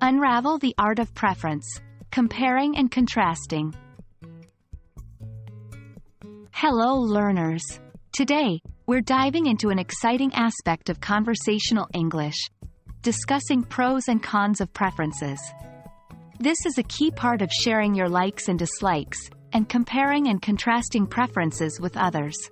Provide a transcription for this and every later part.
Unravel the art of preference, comparing and contrasting. Hello learners! Today, we're diving into an exciting aspect of conversational English, discussing pros and cons of preferences. This is a key part of sharing your likes and dislikes, and comparing and contrasting preferences with others.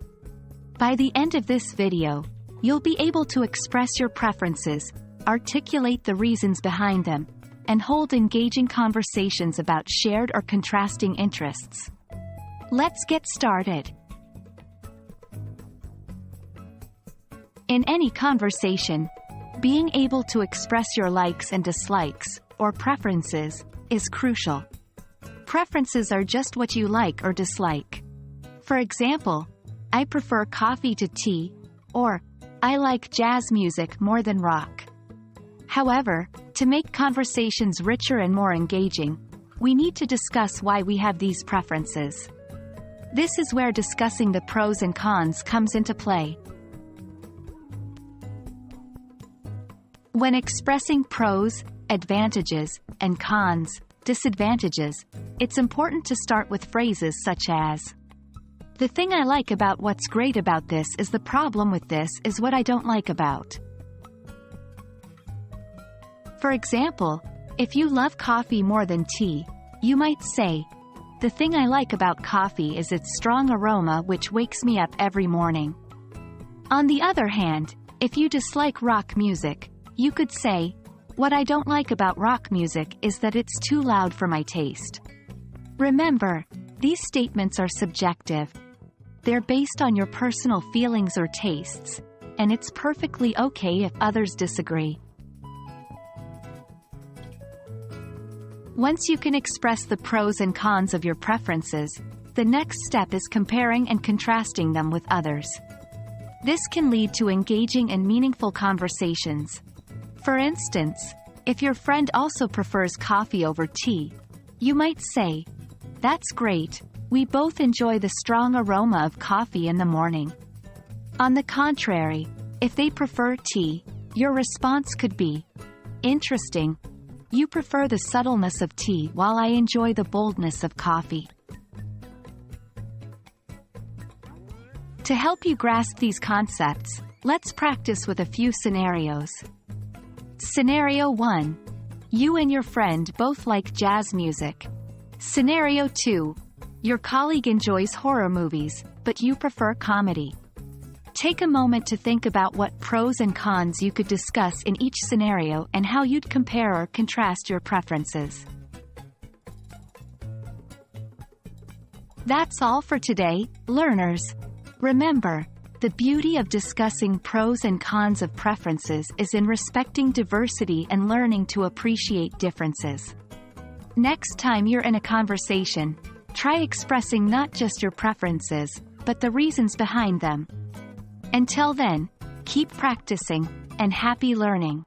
By the end of this video, you'll be able to express your preferences, articulate the reasons behind them, and hold engaging conversations about shared or contrasting interests. Let's get started. In any conversation, being able to express your likes and dislikes, or preferences, is crucial. Preferences are just what you like or dislike. For example, I prefer coffee to tea, or I like jazz music more than rock. However, to make conversations richer and more engaging, we need to discuss why we have these preferences. This is where discussing the pros and cons comes into play. When expressing pros, advantages, and cons, disadvantages, it's important to start with phrases such as, "The thing I like about what's great about this is the problem with this is what I don't like about." For example, if you love coffee more than tea, you might say, "The thing I like about coffee is its strong aroma which wakes me up every morning." On the other hand, if you dislike rock music, you could say, "What I don't like about rock music is that it's too loud for my taste." Remember, these statements are subjective. They're based on your personal feelings or tastes, and it's perfectly okay if others disagree. Once you can express the pros and cons of your preferences, the next step is comparing and contrasting them with others. This can lead to engaging and meaningful conversations. For instance, if your friend also prefers coffee over tea, you might say, "That's great, we both enjoy the strong aroma of coffee in the morning." On the contrary, if they prefer tea, your response could be, "Interesting. You prefer the subtleness of tea while I enjoy the boldness of coffee." To help you grasp these concepts, let's practice with a few scenarios. Scenario 1. You and your friend both like jazz music. Scenario 2. Your colleague enjoys horror movies, but you prefer comedy. Take a moment to think about what pros and cons you could discuss in each scenario and how you'd compare or contrast your preferences. That's all for today, learners. Remember, the beauty of discussing pros and cons of preferences is in respecting diversity and learning to appreciate differences. Next time you're in a conversation, try expressing not just your preferences, but the reasons behind them. Until then, keep practicing, and happy learning.